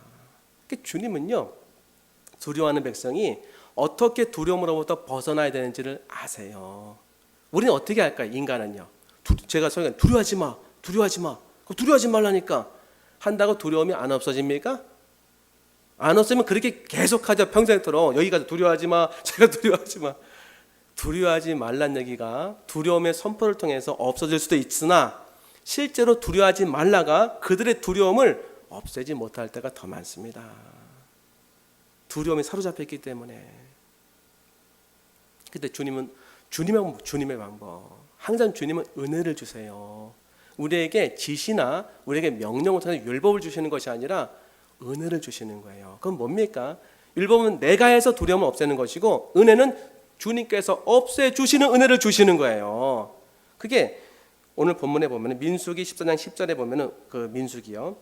주님은요, 두려워하는 백성이 어떻게 두려움으로부터 벗어나야 되는지를 아세요. 우리는 어떻게 할까요? 인간은요, 제가 설교한 두려워하지 마, 두려워하지 마, 두려워하지 말라니까 한다고 두려움이 안 없어집니까? 안 없으면 그렇게 계속하죠. 평생토록 여기까지 두려워하지 마, 제가 두려워하지 마. 두려워하지 말란 얘기가 두려움의 선포를 통해서 없어질 수도 있으나 실제로 두려워하지 말라가 그들의 두려움을 없애지 못할 때가 더 많습니다. 두려움에 사로잡혔기 때문에. 근데 주님은 주님의 방법. 항상 주님은 은혜를 주세요. 우리에게 지시나 우리에게 명령을 통해서 율법을 주시는 것이 아니라 은혜를 주시는 거예요. 그건 뭡니까? 율법은 내가 해서 두려움을 없애는 것이고 은혜는 주님께서 없애주시는 은혜를 주시는 거예요. 그게 오늘 본문에 보면 민수기 14장 10절에 보면 그 민수기요,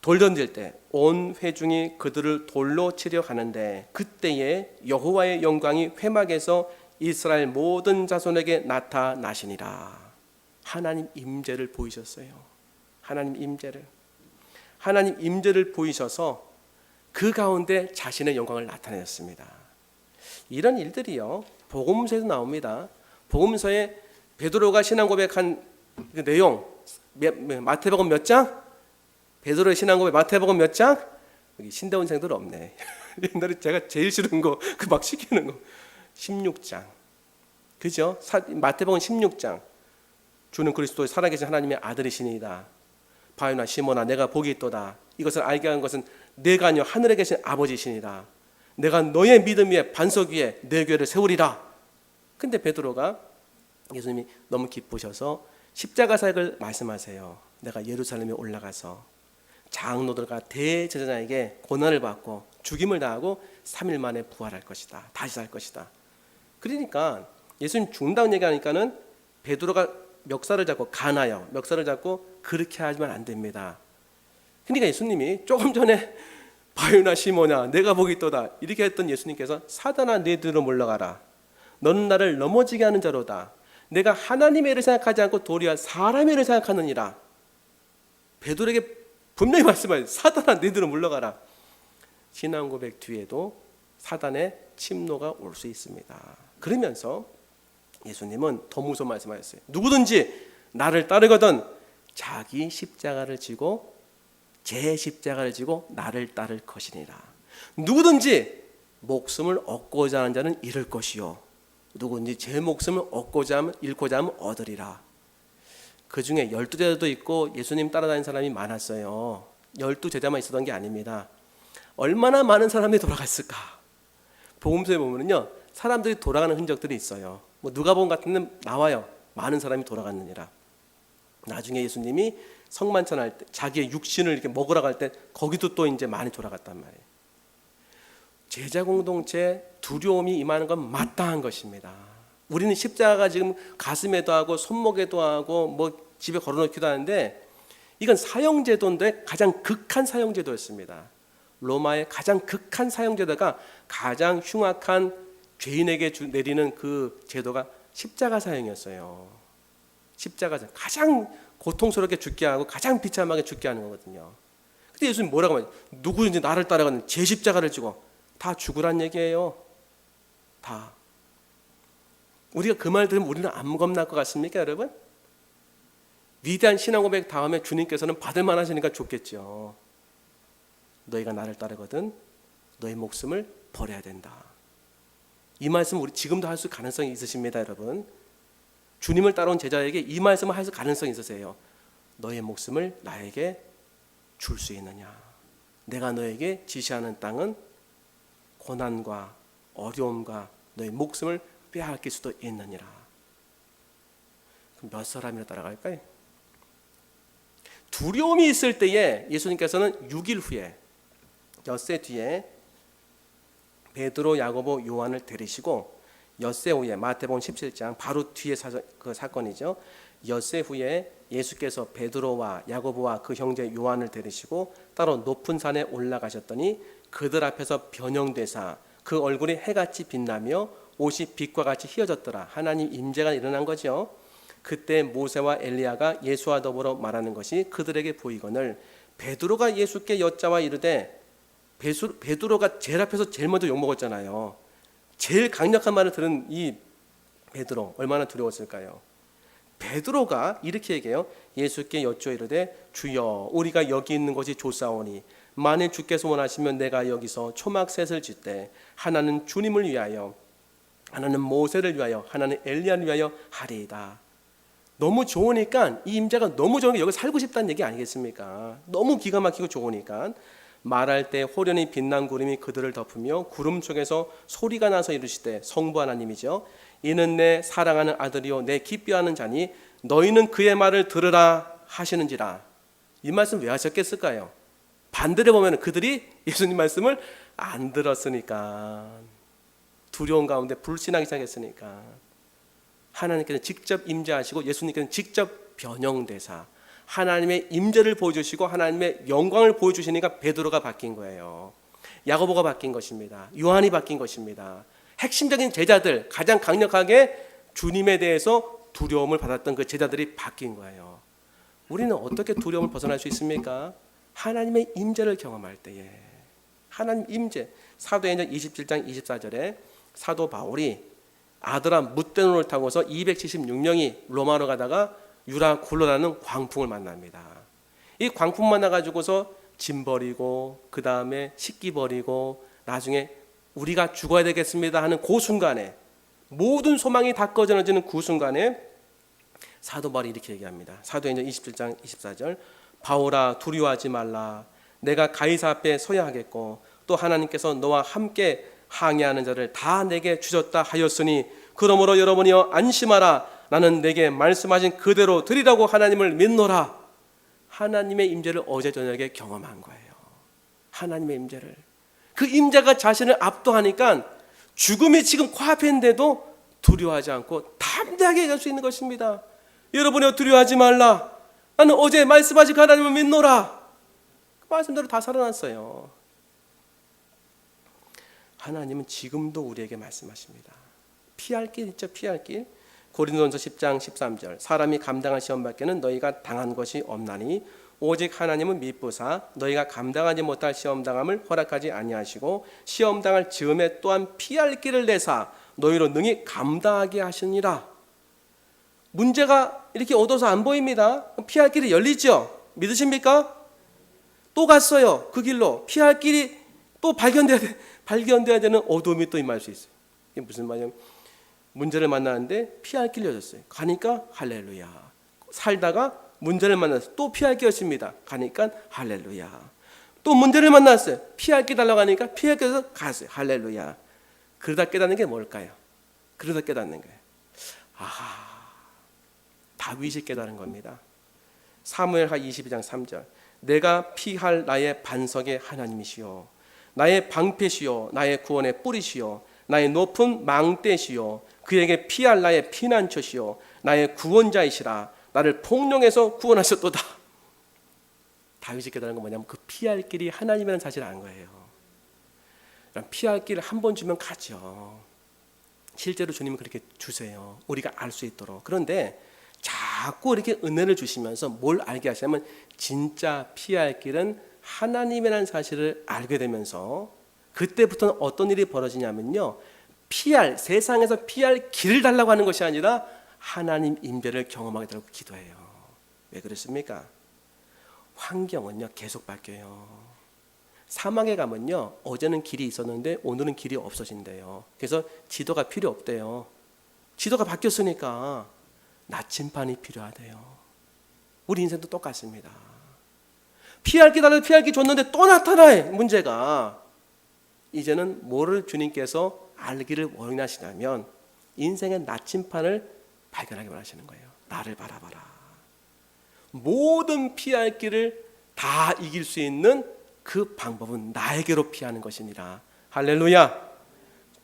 돌 던질 때 온 회중이 그들을 돌로 치려 가는데 그때에 여호와의 영광이 회막에서 이스라엘 모든 자손에게 나타나시니라. 하나님 임재를 보이셨어요. 하나님 임재를 보이셔서 그 가운데 자신의 영광을 나타내셨습니다. 이런 일들이요, 복음서에도 나옵니다. 복음서에 베드로가 신앙 고백한 그 내용, 마태복음 몇 장? 베드로의 신앙 고백 마태복음 몇 장? 여기 신대원생들 없네. 옛날에 제가 제일 싫은 거 그 막 시키는 거 16장. 그죠? 마태복음 16장. 주는 그리스도의 살아계신 하나님의 아들이시니이다. 바요나 시몬아 내가 복이 있도다. 이것을 알게 한 것은 내가 아니요 하늘에 계신 아버지시니라. 내가 너의 믿음 위에 반석 위에 내 교회를 세우리라. 근데 베드로가 예수님이 너무 기쁘셔서 십자가 사역을 말씀하세요. 내가 예루살렘에 올라가서 장로들과 대제사장에게 고난을 받고 죽임을 당하고 3일 만에 부활할 것이다. 다시 살 것이다. 그러니까 예수님 죽는다는 얘기하니까는 베드로가 멱살을 잡고 가나요. 멱살을 잡고 그렇게 하면 안 됩니다. 그러니까 예수님이 조금 전에 바요나 시몬아 내가 복이 있도다 이렇게 했던 예수님께서 사단아 내 뒤로 물러가라. 너는 나를 넘어지게 하는 자로다. 내가 하나님의 일을 생각하지 않고 도리어 사람의 일을 생각하느니라. 베드로에게 분명히 말씀하세요. 사단아 내 뒤로 물러가라. 신앙 고백 뒤에도 사단의 침노가 올 수 있습니다. 그러면서 예수님은 더 무서운 말씀하셨어요. 누구든지 나를 따르거든 자기 십자가를 지고 제 십자가를 지고 나를 따를 것이니라. 누구든지 목숨을 얻고자 하는 자는 잃을 것이요 누구든지 제 목숨을 얻고자 하면 잃고자 하면 얻으리라. 그 중에 12제자도 있고 예수님 따라다니는 사람이 많았어요. 12제자만 있었던 게 아닙니다. 얼마나 많은 사람들이 돌아갔을까. 복음서에 보면요 사람들이 돌아가는 흔적들이 있어요. 뭐 누가복음 같은 데는 나와요. 많은 사람이 돌아갔느니라. 나중에 예수님이 성만찬할 때 자기의 육신을 이렇게 먹으러 갈 때 거기도 또 이제 많이 돌아갔단 말이에요. 제자 공동체 두려움이 임하는 건 마땅한 것입니다. 우리는 십자가가 지금 가슴에도 하고 손목에도 하고 뭐 집에 걸어놓기도 하는데 이건 사형제도인데 가장 극한 사형제도였습니다. 로마의 가장 극한 사형제도가 가장 흉악한 죄인에게 내리는 그 제도가 십자가 사형이었어요. 십자가 사형 가장 고통스럽게 죽게 하고 가장 비참하게 죽게 하는 거거든요. 근데 예수님 뭐라고 하냐? 누구든지 나를 따라가는 제 십자가를 지고 다 죽으란 얘기예요. 다. 우리가 그 말 들으면 우리는 안 겁날 것 같습니까, 여러분? 위대한 신앙 고백 다음에 주님께서는 받을 만하시니까 좋겠죠. 너희가 나를 따르거든 너희 목숨을 버려야 된다. 이 말씀 우리 지금도 할 수 가능성이 있으십니다, 여러분. 주님을 따라온 제자에게 이 말씀을 할 수 가능성이 있으세요. 너의 목숨을 나에게 줄 수 있느냐? 내가 너에게 지시하는 땅은 고난과 어려움과 너의 목숨을 빼앗길 수도 있느니라. 그럼 몇 사람이나 따라갈까요? 두려움이 있을 때에 예수님께서는 6일 후에 엿새 뒤에 베드로, 야고보, 요한을 데리시고 엿새 후에 마태복음 17장 바로 뒤에 그 사건이죠. 엿새 후에 예수께서 베드로와 야고보와 그 형제 요한을 데리시고 따로 높은 산에 올라가셨더니 그들 앞에서 변형되사 그 얼굴이 해같이 빛나며 옷이 빛과 같이 휘어졌더라. 하나님 임재가 일어난 거죠. 그때 모세와 엘리야가 예수와 더불어 말하는 것이 그들에게 보이거늘 베드로가 예수께 여짜와 이르되, 베드로가 제일 앞에서 제일 먼저 욕먹었잖아요. 제일 강력한 말을 들은 이 베드로 얼마나 두려웠을까요? 베드로가 이렇게 얘기해요. 예수께 여쭈어 이르되 주여 우리가 여기 있는 것이 좋사오니 만일 주께서 원하시면 내가 여기서 초막셋을 짓되 하나는 주님을 위하여 하나는 모세를 위하여 하나는 엘리야를 위하여 하리이다. 너무 좋으니까, 이 임재가 너무 좋으니까 여기 살고 싶다는 얘기 아니겠습니까? 너무 기가 막히고 좋으니까. 말할 때 호련히 빛난 구름이 그들을 덮으며 구름 속에서 소리가 나서 이르시되, 성부 하나님이죠. 이는 내 사랑하는 아들이요 내 기뻐하는 자니 너희는 그의 말을 들으라 하시는지라. 이 말씀 왜 하셨겠을까요? 반대로 보면 그들이 예수님 말씀을 안 들었으니까, 두려운 가운데 불신하기 시작했으니까. 하나님께서 직접 임재하시고 예수님께서는 직접 변형대사, 하나님의 임재를 보여주시고 하나님의 영광을 보여주시니까 베드로가 바뀐 거예요. 야고보가 바뀐 것입니다. 요한이 바뀐 것입니다. 핵심적인 제자들, 가장 강력하게 주님에 대해서 두려움을 받았던 그 제자들이 바뀐 거예요. 우리는 어떻게 두려움을 벗어날 수 있습니까? 하나님의 임재를 경험할 때에. 하나님 임재. 사도행전 27장 24절에 사도 바울이 아드람 무떼노를 타고서 276명이 로마로 가다가 유라굴로라는 광풍을 만납니다. 이 광풍 만나가지고서 짐 버리고 그 다음에 식기 버리고 나중에 우리가 죽어야 되겠습니다 하는 그 순간에, 모든 소망이 다 꺼져지는 그 순간에 사도 바울이 이렇게 얘기합니다. 사도행전 27장 24절 바울아 두려워하지 말라. 내가 가이사 앞에 서야 하겠고 또 하나님께서 너와 함께 항해하는 자를 다 내게 주셨다 하였으니 그러므로 여러분이여 안심하라. 나는 내게 말씀하신 그대로 드리라고 하나님을 믿노라. 하나님의 임재를 어제 저녁에 경험한 거예요. 하나님의 임재를. 그 임재가 자신을 압도하니까 죽음이 지금 코앞에 있는데도 두려워하지 않고 담대하게 갈 수 있는 것입니다. 여러분이여 두려워하지 말라. 나는 어제 말씀하신 하나님을 믿노라. 그 말씀대로 다 살아났어요. 하나님은 지금도 우리에게 말씀하십니다. 피할 길 있죠. 피할 길. 고린도전서 10장 13절 사람이 감당할 시험밖에는 너희가 당한 것이 없나니 오직 하나님은 미쁘사 너희가 감당하지 못할 시험당함을 허락하지 아니하시고 시험당할 즈음에 또한 피할 길을 내사 너희로 능히 감당하게 하시니라. 문제가 이렇게 어두워서 안 보입니다. 피할 길이 열리죠. 믿으십니까? 또 갔어요. 그 길로. 피할 길이 또 발견돼야 되는 어두움이 또 임할 수 있어요. 이게 무슨 말이냐면 문제를 만나는데 피할 길이 열렸어요. 가니까 할렐루야. 살다가 문제를 만나서 또 피할 길이었습니다. 가니까 할렐루야. 또 문제를 만났어요. 피할 길 달라고 하니까 피할 길에서 갔어요. 할렐루야. 그러다 깨닫는 게 뭘까요? 그러다 깨닫는 거예요. 다윗이 깨달은 겁니다. 사무엘하 22장 3절 내가 피할 나의 반석의 하나님이시요 나의 방패시요 나의 구원의 뿌리시요 나의 높은 망대시요 그에게 피할 나의 피난처시요 나의 구원자이시라. 나를 폭령에서 구원하셨도다. 다윗이 깨달은 건 뭐냐면 그 피할 길이 하나님이라는 사실을 안 거예요. 피할 길을 한 번 주면 가죠. 실제로 주님은 그렇게 주세요. 우리가 알 수 있도록. 그런데 자꾸 이렇게 은혜를 주시면서 뭘 알게 하시냐면 진짜 피할 길은 하나님이라는 사실을 알게 되면서 그때부터는 어떤 일이 벌어지냐면요. 세상에서 피할 길을 달라고 하는 것이 아니라 하나님 임재를 경험하게 되라고 기도해요. 왜 그렇습니까? 환경은요 계속 바뀌어요. 사막에 가면요 어제는 길이 있었는데 오늘은 길이 없어진대요. 그래서 지도가 필요 없대요. 지도가 바뀌었으니까 나침반이 필요하대요. 우리 인생도 똑같습니다. 피할 길 달라고 피할 길 줬는데 또 나타나요. 문제가 이제는 뭐를 주님께서 알기를 원하시냐면 인생의 나침반을 발견하기 원하시는 거예요. 나를 바라봐라. 모든 피할 길을 다 이길 수 있는 그 방법은 나에게로 피하는 것이니라. 할렐루야.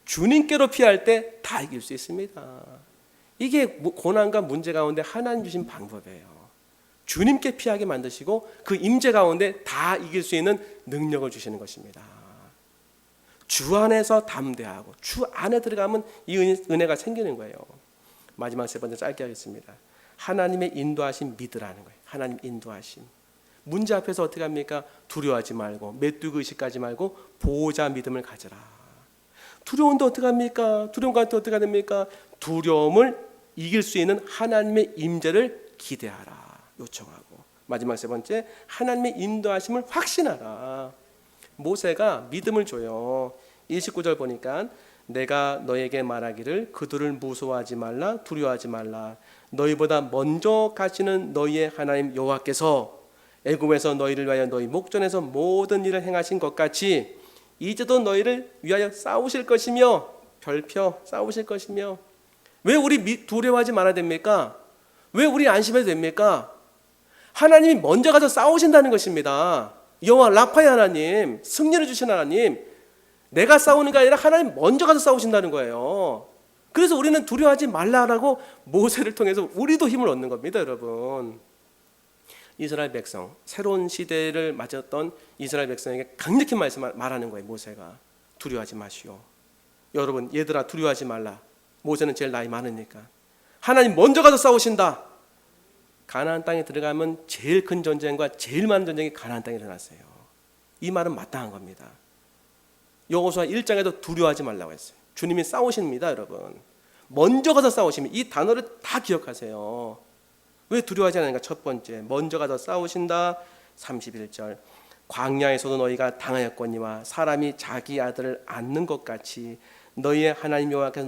주님께로 피할 때 다 이길 수 있습니다. 이게 고난과 문제 가운데 하나님 주신 방법이에요. 주님께 피하게 만드시고 그 임재 가운데 다 이길 수 있는 능력을 주시는 것입니다. 주 안에서 담대하고 주 안에 들어가면 이 은혜가 생기는 거예요. 마지막 세 번째 짧게 하겠습니다. 하나님의 인도하심 믿으라는 거예요. 하나님 인도하심. 문제 앞에서 어떻게 합니까? 두려워하지 말고 메뚜기 의식하지 말고 보호자 믿음을 가져라. 두려운데 어떻게 합니까? 두려움 같은 어떻게 됩니까? 두려움을 이길 수 있는 하나님의 임재를 기대하라. 요청하고 마지막 세 번째 하나님의 인도하심을 확신하라. 모세가 믿음을 줘요. 29절 보니까 내가 너에게 말하기를 그들을 무서워하지 말라 두려워하지 말라. 너희보다 먼저 가시는 너희의 하나님 여호와께서 애굽에서 너희를 위하여 너희 목전에서 모든 일을 행하신 것 같이 이제도 너희를 위하여 싸우실 것이며 별표 싸우실 것이며. 왜 우리 두려워하지 말아야 됩니까? 왜 우리 안심해도 됩니까? 하나님이 먼저 가서 싸우신다는 것입니다. 여호와 라파의 하나님, 승리를 주신 하나님, 내가 싸우는 게 아니라 하나님 먼저 가서 싸우신다는 거예요. 그래서 우리는 두려워하지 말라라고 모세를 통해서 우리도 힘을 얻는 겁니다, 여러분. 이스라엘 백성, 새로운 시대를 맞았던 이스라엘 백성에게 강력히 말하는 거예요. 모세가 두려워하지 마시오. 여러분, 얘들아 두려워하지 말라. 모세는 제일 나이 많으니까 하나님 먼저 가서 싸우신다. 가나안 땅에 들어가면 제일 큰 전쟁과 제일 많은 전쟁이 가나안 땅에 일어났어요. 이 말은 마땅한 겁니다. 여호수아 1장에도 두려워하지 말라고 했어요. 주님이 싸우십니다, 여러분. 먼저 가서 싸우십니다. 이 단어를 다 기억하세요. 왜 두려워하지 않는가? 첫 번째, 먼저 가서 싸우신다. 31절, 광야에서도 너희가 당하였거니와 사람이 자기 아들을 안는 것 같이 너희의 하나님 여호와께서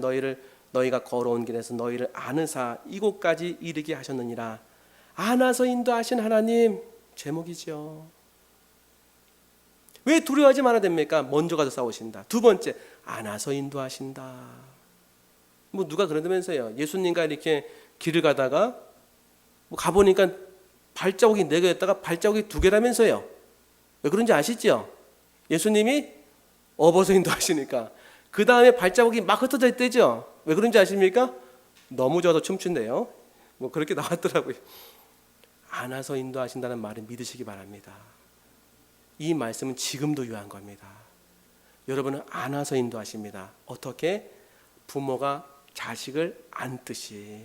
너희가 걸어온 길에서 너희를 안으사 이곳까지 이르게 하셨느니라. 안아서 인도하신 하나님, 제목이죠. 왜 두려워하지 말아야 됩니까? 먼저 가서 싸우신다. 두 번째, 안아서 인도하신다. 뭐 누가 그러면서요, 예수님과 이렇게 길을 가다가 가보니까 발자국이 4개였다가 발자국이 2개라면서요. 왜 그런지 아시죠? 예수님이 업어서 인도하시니까. 그 다음에 발자국이 막 흩어져 있대죠. 왜 그런지 아십니까? 너무 좋아서 춤춘대요. 뭐 그렇게 나왔더라고요. 안아서 인도하신다는 말을 믿으시기 바랍니다. 이 말씀은 지금도 유효한 겁니다. 여러분은 안아서 인도하십니다. 어떻게? 부모가 자식을 안듯이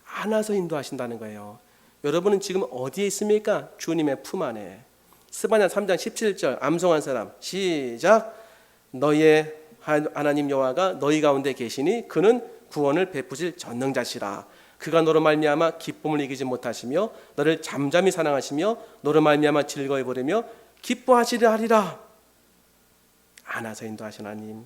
안아서 인도하신다는 거예요. 여러분은 지금 어디에 있습니까? 주님의 품 안에. 스바냐 3장 17절 암송한 사람 시작. 너희의 하나님 여호와가 너희 가운데 계시니 그는 구원을 베푸실 전능자시라. 그가 너로 말미암아 기쁨을 이기지 못하시며 너를 잠잠히 사랑하시며 너로 말미암아 즐거이 부르며 기뻐하시려 하리라. 안아서 인도하신 하나님.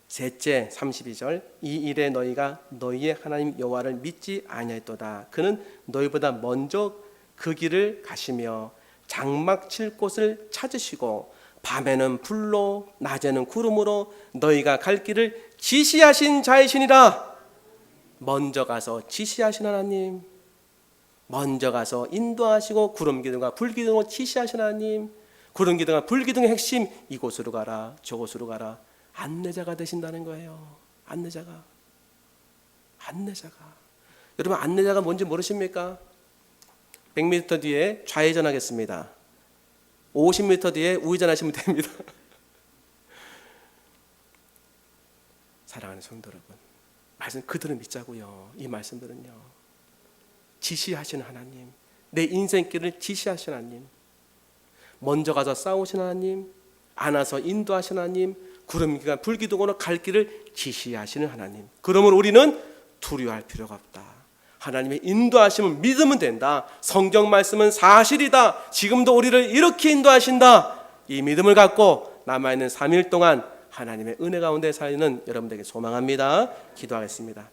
셋째 32절 이 일에 너희가 너희의 하나님 여호와를 믿지 아니하였도다. 그는 너희보다 먼저 그 길을 가시며 장막 칠 곳을 찾으시고 밤에는 불로 낮에는 구름으로 너희가 갈 길을 지시하신 자이시니라. 먼저 가서 지시하신 하나님, 먼저 가서 인도하시고 구름 기둥과 불 기둥으로 지시하신 하나님, 구름 기둥과 불 기둥의 핵심 이곳으로 가라 저곳으로 가라. 안내자가 되신다는 거예요. 안내자가. 여러분 안내자가 뭔지 모르십니까? 100m 뒤에 좌회전 하겠습니다. 50m 뒤에 우회전 하시면 됩니다. 사랑하는 성도 여러분, 말씀 그들을 믿자고요. 이 말씀들은요, 지시하시는 하나님, 내 인생길을 지시하시는 하나님, 먼저 가서 싸우시는 하나님, 안아서 인도하시는 하나님, 구름기가 불기둥으로 갈 길을 지시하시는 하나님. 그러므로 우리는 두려워할 필요가 없다. 하나님의 인도하심을 믿으면 된다. 성경 말씀은 사실이다. 지금도 우리를 이렇게 인도하신다. 이 믿음을 갖고 남아있는 3일 동안 하나님의 은혜 가운데 살리는 여러분들에게 소망합니다. 기도하겠습니다.